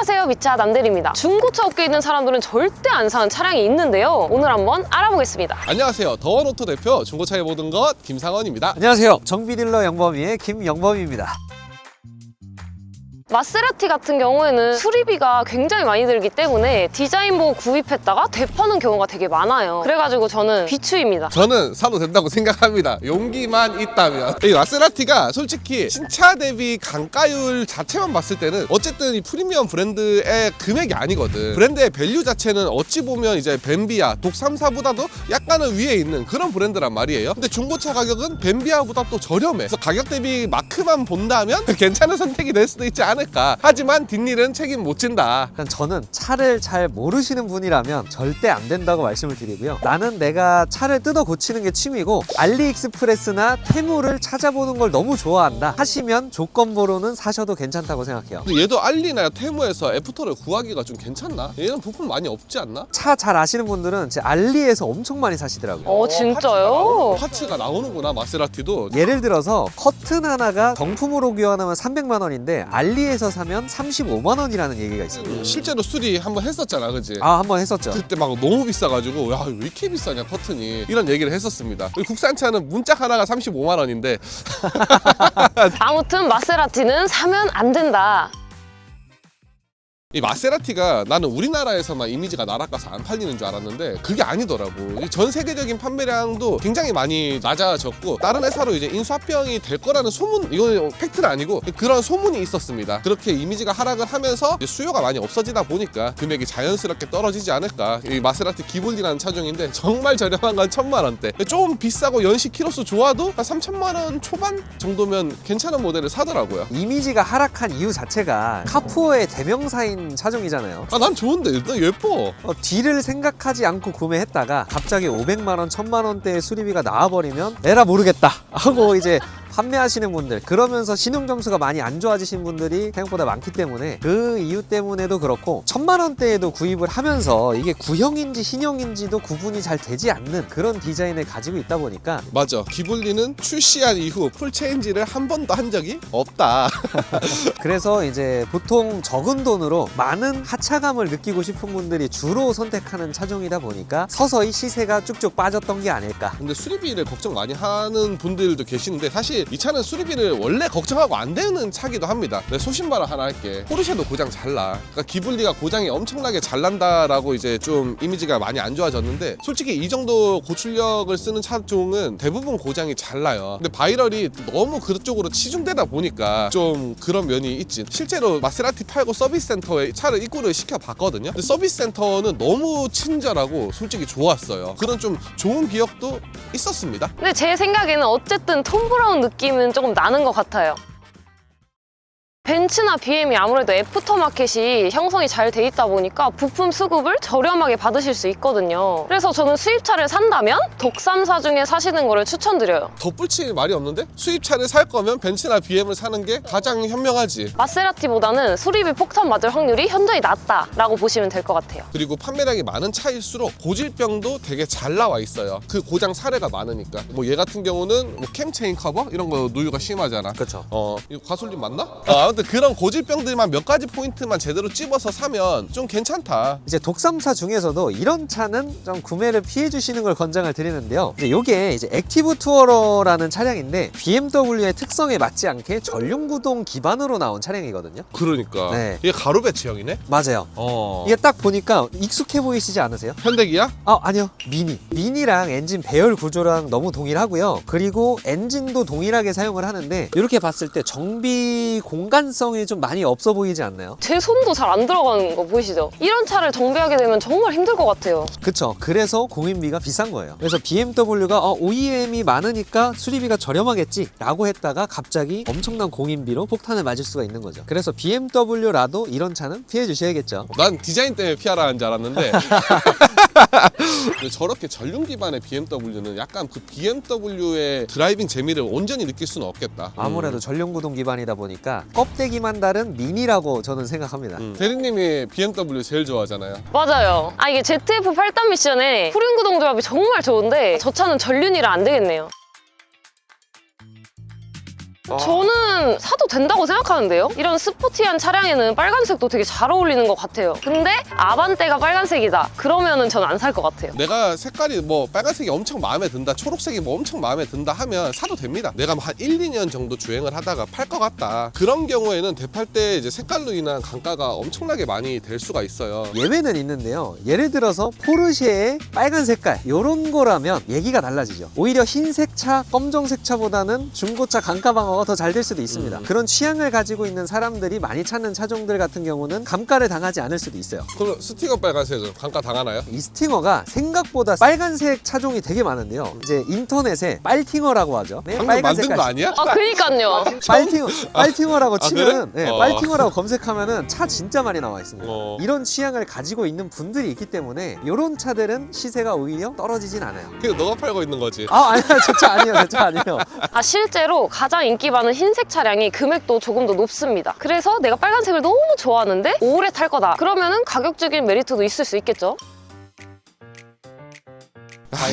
안녕하세요, 미차 남대리입니다. 중고차 업계에 있는 사람들은 절대 안 사는 차량이 있는데요. 오늘 한번 알아보겠습니다. 안녕하세요. 더원오토 대표 중고차의 모든 것 김상원입니다. 안녕하세요. 정비딜러 영범이의 김영범입니다. 마세라티 같은 경우에는 수리비가 굉장히 많이 들기 때문에 디자인 보고 구입했다가 되파는 경우가 되게 많아요. 그래가지고 저는 비추입니다. 저는 사도 된다고 생각합니다. 용기만 있다면. 이 마세라티가 솔직히 신차 대비 강가율 자체만 봤을 때는 어쨌든 이 프리미엄 브랜드의 금액이 아니거든. 브랜드의 밸류 자체는 어찌 보면 이제 벤비아, 독3사보다도 약간은 위에 있는 그런 브랜드란 말이에요. 근데 중고차 가격은 벤비아보다 또 저렴해. 그래서 가격 대비 마크만 본다면 괜찮은 선택이 될 수도 있지 않을까. 하지만 뒷일은 책임 못 진다. 저는 차를 잘 모르시는 분이라면 절대 안 된다고 말씀을 드리고요. 나는 내가 차를 뜯어 고치는 게 취미고 알리익스프레스나 테무를 찾아보는 걸 너무 좋아한다 하시면 조건부로는 사셔도 괜찮다고 생각해요. 근데 얘도 알리나 테무에서 애프터를 구하기가 좀 괜찮나? 얘는 부품 많이 없지 않나? 차 잘 아시는 분들은 제 알리에서 엄청 많이 사시더라고요. 진짜요? 파츠가 나오는구나, 마세라티도. 예를 들어서 커튼 하나가 정품으로 교환하면 300만 원인데 알리에서 사면 35만 원이라는 얘기가 있어요. 실제로 수리 한번 했었잖아, 그지? 한번 했었죠. 그때 막 너무 비싸가지고 야, 왜 이렇게 비싸냐 커튼이, 이런 얘기를 했었습니다. 국산차는 문짝 하나가 35만 원인데 아무튼 마세라티는 사면 안 된다. 이 마세라티가 나는 우리나라에서만 이미지가 날아가서 안 팔리는 줄 알았는데 그게 아니더라고. 이 전 세계적인 판매량도 굉장히 많이 낮아졌고 다른 회사로 이제 인수합병이 될 거라는 소문, 이건 팩트는 아니고 그런 소문이 있었습니다. 그렇게 이미지가 하락을 하면서 이제 수요가 많이 없어지다 보니까 금액이 자연스럽게 떨어지지 않을까. 이 마세라티 기볼리라는 차종인데 정말 저렴한 건 1000만 원대, 좀 비싸고 연식 키로수 좋아도 한 3000만 원 초반 정도면 괜찮은 모델을 사더라고요. 이미지가 하락한 이유 자체가 카푸어의 대명사인 차종이잖아요. 난 좋은데, 너 예뻐. 뒤를 생각하지 않고 구매했다가 갑자기 500만 원, 1000만 원대의 수리비가 나와버리면 에라 모르겠다 하고 이제 판매하시는 분들, 그러면서 신용 점수가 많이 안 좋아지신 분들이 생각보다 많기 때문에 그 이유 때문에도 그렇고 1000만 원대에도 구입을 하면서 이게 구형인지 신형인지도 구분이 잘 되지 않는 그런 디자인을 가지고 있다 보니까 맞아, 기블리는 출시한 이후 풀체인지를 한 번도 한 적이 없다. 그래서 이제 보통 적은 돈으로 많은 하차감을 느끼고 싶은 분들이 주로 선택하는 차종이다 보니까 서서히 시세가 쭉쭉 빠졌던 게 아닐까. 근데 수리비를 걱정 많이 하는 분들도 계시는데 사실 이 차는 수리비를 원래 걱정하고 안 되는 차기도 합니다. 내가 소신발언 하나 할게. 포르쉐도 고장 잘 나. 그러니까 기블리가 고장이 엄청나게 잘 난다라고 이제 좀 이미지가 많이 안 좋아졌는데 솔직히 이 정도 고출력을 쓰는 차종은 대부분 고장이 잘 나요. 근데 바이럴이 너무 그쪽으로 치중되다 보니까 좀 그런 면이 있지. 실제로 마세라티 팔고 서비스 센터에 차를 입고를 시켜봤거든요. 근데 서비스 센터는 너무 친절하고 솔직히 좋았어요. 그런 좀 좋은 기억도 있었습니다. 근데 제 생각에는 어쨌든 톰 브라운 느낌은 조금 나는 것 같아요. 벤츠나 BM이 아무래도 애프터마켓이 형성이 잘 돼 있다 보니까 부품 수급을 저렴하게 받으실 수 있거든요. 그래서 저는 수입차를 산다면 독3사 중에 사시는 거를 추천드려요. 덧붙일 말이 없는데? 수입차를 살 거면 벤츠나 BM을 사는 게 가장 현명하지. 마세라티보다는 수리비 폭탄 맞을 확률이 현저히 낮다라고 보시면 될 것 같아요. 그리고 판매량이 많은 차일수록 고질병도 되게 잘 나와 있어요. 그 고장 사례가 많으니까. 뭐 얘 같은 경우는 뭐 캠체인 커버 이런 거 누유가 심하잖아. 그렇죠. 이거 가솔린 맞나? 아무튼 그런 고질병들만 몇 가지 포인트만 제대로 찝어서 사면 좀 괜찮다. 이제 독3사 중에서도 이런 차는 좀 구매를 피해 주시는 걸 권장을 드리는데요. 이게 이제 액티브 투어러라는 차량인데 BMW의 특성에 맞지 않게 전륜구동 기반으로 나온 차량이거든요. 그러니까 네. 이게 가로배 체형이네? 맞아요. 이게 딱 보니까 익숙해 보이시지 않으세요? 현대기야? 아니요. 미니랑 엔진 배열 구조랑 너무 동일하고요. 그리고 엔진도 동일하게 사용을 하는데 이렇게 봤을 때 정비 공간성이 좀 많이 없어 보이지 않나요? 제 손도 잘 안 들어가는 거 보이시죠? 이런 차를 정비하게 되면 정말 힘들 것 같아요. 그쵸. 그래서 공인비가 비싼 거예요. 그래서 BMW가 OEM이 많으니까 수리비가 저렴하겠지 라고 했다가 갑자기 엄청난 공인비로 폭탄을 맞을 수가 있는 거죠. 그래서 BMW라도 이런 차는 피해 주셔야겠죠. 난 디자인 때문에 피하라는 줄 알았는데 저렇게 전륜 기반의 BMW는 약간 그 BMW의 드라이빙 재미를 온전히 느낄 수는 없겠다. 아무래도 전륜구동 기반이다 보니까 껍데기만 다른 미니라고 저는 생각합니다. 대리님이 BMW 제일 좋아하잖아요. 맞아요. 이게 ZF 8단 미션에 후륜구동 조합이 정말 좋은데 저 차는 전륜이라 안 되겠네요. 저는 사도 된다고 생각하는데요. 이런 스포티한 차량에는 빨간색도 되게 잘 어울리는 것 같아요. 근데 아반떼가 빨간색이다 그러면은 저는 안 살 것 같아요. 내가 색깔이 뭐 빨간색이 엄청 마음에 든다, 초록색이 뭐 엄청 마음에 든다 하면 사도 됩니다. 내가 한 1, 2년 정도 주행을 하다가 팔 것 같다, 그런 경우에는 대팔 때 이제 색깔로 인한 감가가 엄청나게 많이 될 수가 있어요. 예외는 있는데요. 예를 들어서 포르쉐의 빨간 색깔 이런 거라면 얘기가 달라지죠. 오히려 흰색 차, 검정색 차보다는 중고차 감가 방어가 더 잘 될 수도 있습니다. 그런 취향을 가지고 있는 사람들이 많이 찾는 차종들 같은 경우는 감가를 당하지 않을 수도 있어요. 그럼 스티커 빨간색은 감가 당하나요? 이 스팅어가 생각보다 빨간색 차종이 되게 많은데요. 이제 인터넷에 빨팅어라고 하죠. 네, 방금 만든 거 아니야? 아 그니까요. 빨팅어라고 치면은 그래? 네, 어. 빨팅어라고 검색하면은 차 진짜 많이 나와 있습니다. 어. 이런 취향을 가지고 있는 분들이 있기 때문에 이런 차들은 시세가 오히려 떨어지진 않아요. 그거 너가 팔고 있는 거지. 아니요, 제 차 아니에요, 제 차 아니에요. 아 실제로 가장 인기 많은 흰색 차량이 금액도 조금 더 높습니다. 그래서 내가 빨간색을 너무 좋아하는데 오래 탈 거다 그러면은 가격적인 메리트도 있을 수 있겠죠.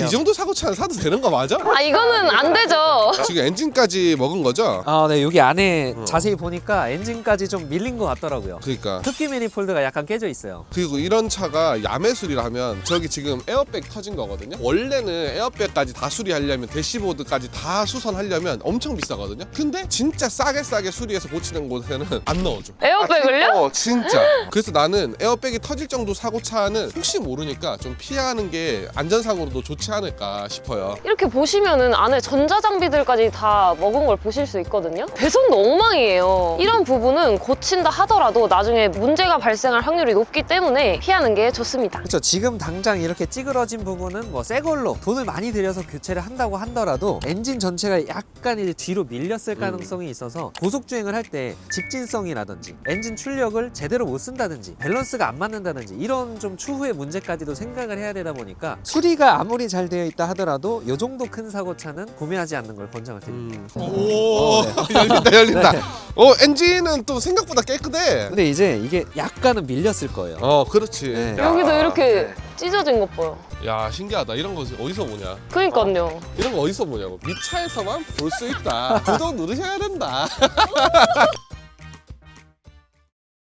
이 정도 사고차는 사도 되는 거 맞아? 아 이거는 안 되죠. 지금 엔진까지 먹은 거죠? 네, 여기 안에 자세히 보니까 엔진까지 좀 밀린 것 같더라고요. 그러니까. 흡기 매니폴드가 약간 깨져 있어요. 그리고 이런 차가 야매 수리라면 저기 지금 에어백 터진 거거든요. 원래는 에어백까지 다 수리하려면 대시보드까지 다 수선하려면 엄청 비싸거든요. 근데 진짜 싸게 수리해서 고치는 곳에는 안 넣어줘. 에어백을요? 진짜. 그래서 나는 에어백이 터질 정도 사고차는 혹시 모르니까 좀 피하는 게 안전상으로도 좋지 않을까 싶어요. 이렇게 보시면은 안에 전자장비들까지 다 먹은 걸 보실 수 있거든요. 배선도 엉망이에요. 이런 부분은 고친다 하더라도 나중에 문제가 발생할 확률이 높기 때문에 피하는 게 좋습니다. 그렇죠. 지금 당장 이렇게 찌그러진 부분은 뭐 새 걸로 돈을 많이 들여서 교체를 한다고 하더라도 엔진 전체가 약간 이제 뒤로 밀렸을 가능성이 있어서 고속주행을 할 때 직진성이라든지 엔진 출력을 제대로 못 쓴다든지 밸런스가 안 맞는다든지 이런 좀 추후의 문제까지도 생각을 해야 되다 보니까 수리가 아무리 잘 되어 있다 하더라도 이 정도 큰 사고차는 구매하지 않는 걸 권장을 드립니다. 오, 네. 열린다. 네. 엔진은 또 생각보다 깨끗해. 근데 이제 이게 약간은 밀렸을 거예요. 그렇지. 네. 여기도 이렇게 찢어진 것 봐요. 야, 신기하다. 이런 거 어디서 보냐? 그러니까요. 이런 거 어디서 보냐고. 미차에서만 볼 수 있다. 구독 누르셔야 된다.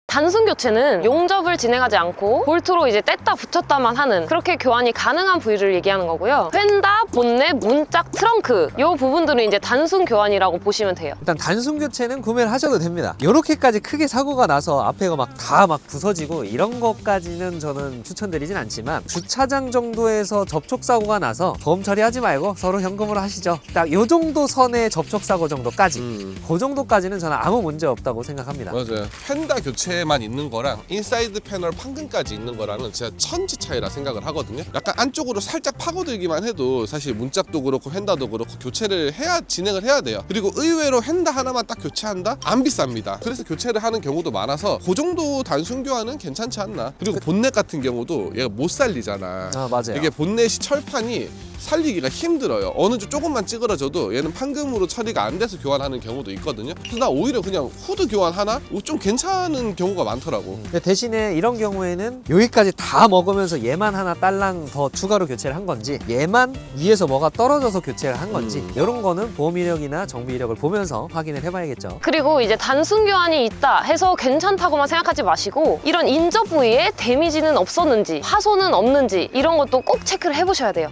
단순 교체는 용접을 진행하지 않고 볼트로 이제 뗐다 붙였다만 하는 그렇게 교환이 가능한 부위를 얘기하는 거고요. 휀다, 본넷, 문짝, 트렁크 이 부분들은 이제 단순 교환이라고 보시면 돼요. 일단 단순 교체는 구매를 하셔도 됩니다. 이렇게까지 크게 사고가 나서 앞에가 다 부서지고 이런 것까지는 저는 추천드리진 않지만 주차장 정도에서 접촉 사고가 나서 보험 처리하지 말고 서로 현금으로 하시죠. 딱 이 정도 선의 접촉 사고 정도까지 그 정도까지는 저는 아무 문제 없다고 생각합니다. 맞아요. 펜다 교체만 있는 거랑 인사이드 패널 판금까지 있는 거랑은 진짜 천지 차이라 생각을 하거든요. 약간 안쪽으로 살짝 파고들기만 해도 사실 문짝도 그렇고 펜다도 그렇고 교체를 진행을 해야 돼요. 그리고 의외로 펜다 하나만 딱 교체한다? 안 비쌉니다. 그래서 교체를 하는 경우도 많아서 그 정도 단순 교환은 괜찮지 않나. 그리고 본넷 같은 경우도 얘가 못 살리잖아. 맞아요. 이게 본넷이 철판이 살리기가 힘들어요. 어느 쪽 조금만 찌그러져도 얘는 판금으로 처리가 안 돼서 교환하는 경우도 있거든요. 그래서 나 오히려 그냥 후드 교환하나? 좀 괜찮은 경우가 많더라고. 근데 대신에 이런 경우에는 여기까지 다 먹으면서 얘만 하나 딸랑 더 추가로 교체를 한 건지 얘만 위에서 뭐가 떨어져서 교체를 한 건지 이런 거는 보험 이력이나 정비 이력을 보면서 확인을 해봐야겠죠. 그리고 이제 단순 교환이 있다 해서 괜찮다고만 생각하지 마시고 이런 인접 부위에 데미지는 없었는지 화손은 없는지 이런 것도 꼭 체크를 해보셔야 돼요.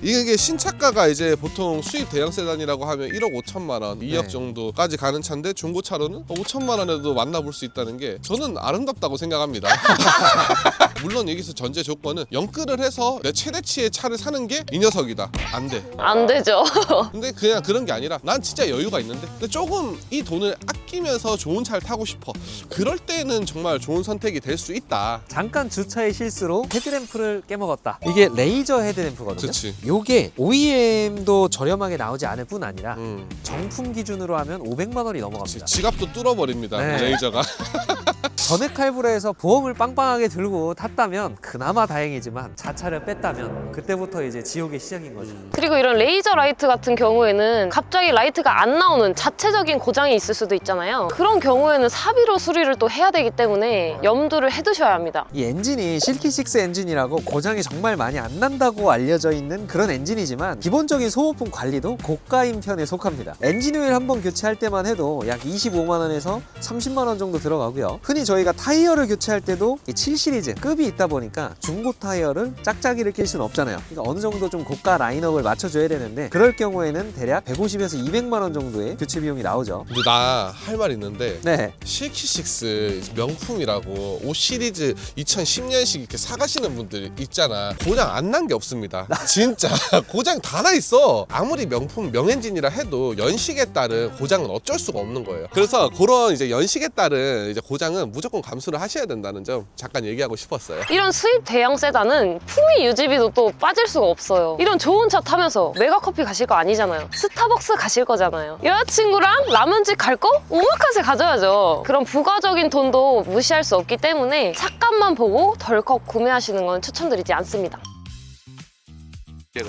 이게 신차가가 이제 보통 수입 대형 세단이라고 하면 1억 5천만 원, 2억 네. 정도까지 가는 차인데 중고차로는 5천만 원에도 만나볼 수 있다는 게 저는 아름답다고 생각합니다. 물론 여기서 전제 조건은 연끌을 해서 내 최대치의 차를 사는 게 이 녀석이다. 안 돼. 안 되죠. 근데 그냥 그런 게 아니라 난 진짜 여유가 있는데 근데 조금 이 돈을 아끼면서 좋은 차를 타고 싶어. 그럴 때는 정말 좋은 선택이 될 수 있다. 잠깐 주차의 실수로 헤드램프를 깨먹었다. 이게 레이저 헤드램프거든요. 그치. 요게 OEM도 저렴하게 나오지 않을 뿐 아니라 음. 정품 기준으로 하면 500만 원이 넘어갑니다. 지갑도 뚫어버립니다. 네. 레이저가. 전액 할부로해서 보험을 빵빵하게 들고 탔다면 그나마 다행이지만 자차를 뺐다면 그때부터 이제 지옥의 시작인 거죠. 그리고 이런 레이저 라이트 같은 경우에는 갑자기 라이트가 안 나오는 자체적인 고장이 있을 수도 있잖아요. 그런 경우에는 사비로 수리를 또 해야 되기 때문에 염두를 해두셔야 합니다. 이 엔진이 실키6 엔진이라고 고장이 정말 많이 안 난다고 알려져 있는 그런 엔진이지만 기본적인 소모품 관리도 고가인 편에 속합니다. 엔진 오일 한번 교체할 때만 해도 약 25만 원에서 30만 원 정도 들어가고요. 흔히 저희가 타이어를 교체할 때도 7 시리즈 급이 있다 보니까 중고 타이어를 짝짝이를 낄 수는 없잖아요. 그러니까 어느 정도 좀 고가 라인업을 맞춰줘야 되는데 그럴 경우에는 대략 150에서 200만 원 정도의 교체 비용이 나오죠. 근데 나 할 말 있는데 네. 실키6 명품이라고 5 시리즈 2010년식 이렇게 사가시는 분들 있잖아. 고장 안 난 게 없습니다. 진짜 고장 다 나 있어. 아무리 명품 명엔진이라 해도 연식에 따른 고장은 어쩔 수가 없는 거예요. 그래서 그런 이제 연식에 따른 이제 고장은 무조건 감수를 하셔야 된다는 점 잠깐 얘기하고 싶었어요. 이런 수입 대형 세단은 품위 유지비도 또 빠질 수가 없어요. 이런 좋은 차 타면서 메가커피 가실 거 아니잖아요. 스타벅스 가실 거잖아요. 여자친구랑 라면집 갈 거? 오마카세 가져야죠. 그런 부가적인 돈도 무시할 수 없기 때문에 차값만 보고 덜컥 구매하시는 건 추천드리지 않습니다.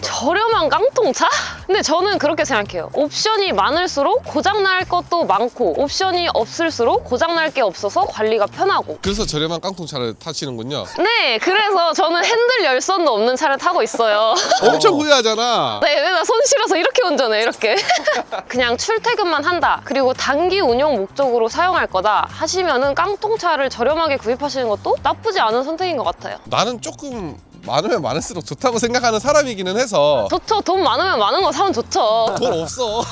저렴한 깡통차? 근데 저는 그렇게 생각해요. 옵션이 많을수록 고장날 것도 많고 옵션이 없을수록 고장날 게 없어서 관리가 편하고. 그래서 저렴한 깡통차를 타시는군요. 네, 그래서 저는 핸들 열선도 없는 차를 타고 있어요. 엄청 후회하잖아. 네, 맨날 손 실어서 이렇게 운전해, 이렇게. 그냥 출퇴근만 한다, 그리고 단기 운용 목적으로 사용할 거다 하시면은 깡통차를 저렴하게 구입하시는 것도 나쁘지 않은 선택인 것 같아요. 나는 조금 많으면 많을수록 좋다고 생각하는 사람이기는 해서. 좋죠. 돈 많으면 많은 거 사면 좋죠. 돈 없어.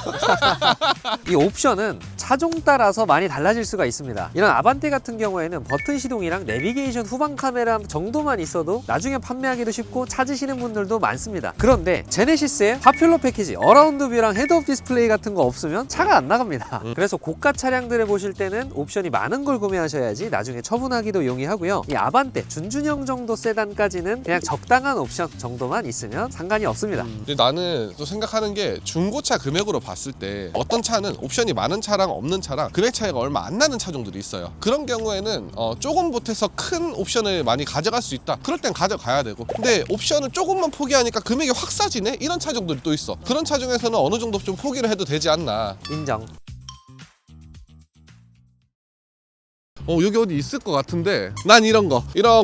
이 옵션은 차종 따라서 많이 달라질 수가 있습니다. 이런 아반떼 같은 경우에는 버튼 시동이랑 내비게이션 후방 카메라 정도만 있어도 나중에 판매하기도 쉽고 찾으시는 분들도 많습니다. 그런데 제네시스의 파퓰러 패키지 어라운드 뷰랑 헤드업 디스플레이 같은 거 없으면 차가 안 나갑니다. 그래서 고가 차량들을 보실 때는 옵션이 많은 걸 구매하셔야지 나중에 처분하기도 용이하고요. 이 아반떼 준준형 정도 세단까지는 그냥 적당한 옵션 정도만 있으면 상관이 없습니다. 근데 나는 또 생각하는 게 중고차 금액으로 봤을 때 어떤 차는 옵션이 많은 차랑 없는 차랑 금액 차이가 얼마 안 나는 차종들이 있어요. 그런 경우에는 조금 보태서 큰 옵션을 많이 가져갈 수 있다. 그럴 땐 가져가야 되고, 근데 옵션을 조금만 포기하니까 금액이 확 싸지네? 이런 차종들이 또 있어. 그런 차종에서는 어느 정도 좀 포기를 해도 되지 않나. 인정. 여기 어디 있을 것 같은데, 난 이런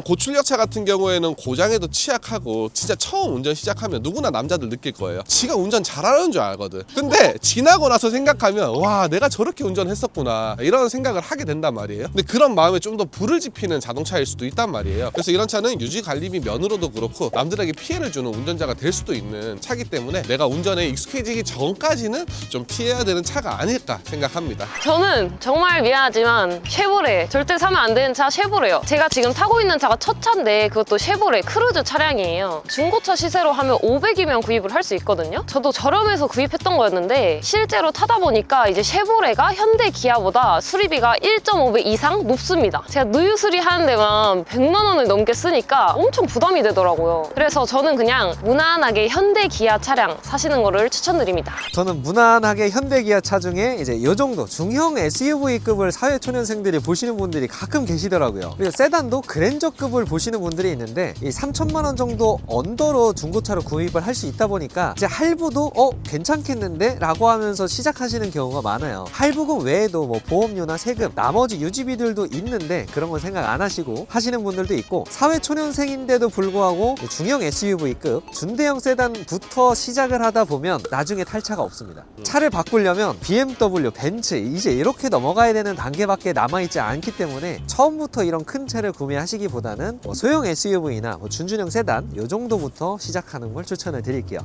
고출력차 같은 경우에는 고장에도 취약하고 진짜 처음 운전 시작하면 누구나 남자들 느낄 거예요. 지가 운전 잘하는 줄 알거든. 근데 지나고 나서 생각하면 와, 내가 저렇게 운전했었구나 이런 생각을 하게 된단 말이에요. 근데 그런 마음에 좀 더 불을 지피는 자동차일 수도 있단 말이에요. 그래서 이런 차는 유지 관리비 면으로도 그렇고 남들에게 피해를 주는 운전자가 될 수도 있는 차기 때문에 내가 운전에 익숙해지기 전까지는 좀 피해야 되는 차가 아닐까 생각합니다. 저는 정말 미안하지만 쉐보레, 절대 사면 안 되는 차 쉐보레요. 제가 지금 타고 있는 차가 첫 차인데 그것도 쉐보레 크루즈 차량이에요. 중고차 시세로 하면 500이면 구입을 할 수 있거든요. 저도 저렴해서 구입했던 거였는데 실제로 타다 보니까 이제 쉐보레가 현대 기아보다 수리비가 1.5배 이상 높습니다. 제가 누유 수리하는 데만 100만 원을 넘게 쓰니까 엄청 부담이 되더라고요. 그래서 저는 그냥 무난하게 현대 기아 차량 사시는 거를 추천드립니다. 저는 무난하게 현대 기아 차 중에 이제 이 정도 중형 SUV급을 사회초년생들이 보시는 분들이 가끔 계시더라고요. 그리고 세단도 그랜저급을 보시는 분들이 있는데 이 3천만 원 정도 언더로 중고차로 구입을 할 수 있다 보니까 이제 할부도 괜찮겠는데? 라고 하면서 시작하시는 경우가 많아요. 할부금 외에도 뭐 보험료나 세금, 나머지 유지비들도 있는데 그런 건 생각 안 하시고 하시는 분들도 있고, 사회초년생인데도 불구하고 중형 SUV급 준대형 세단부터 시작을 하다 보면 나중에 탈 차가 없습니다. 차를 바꾸려면 BMW, 벤츠 이제 이렇게 넘어가야 되는 단계밖에 남아있지 않기 때문에 처음부터 이런 큰 차를 구매하시기보다는 소형 SUV나 준준형 세단 이 정도부터 시작하는 걸 추천을 드릴게요.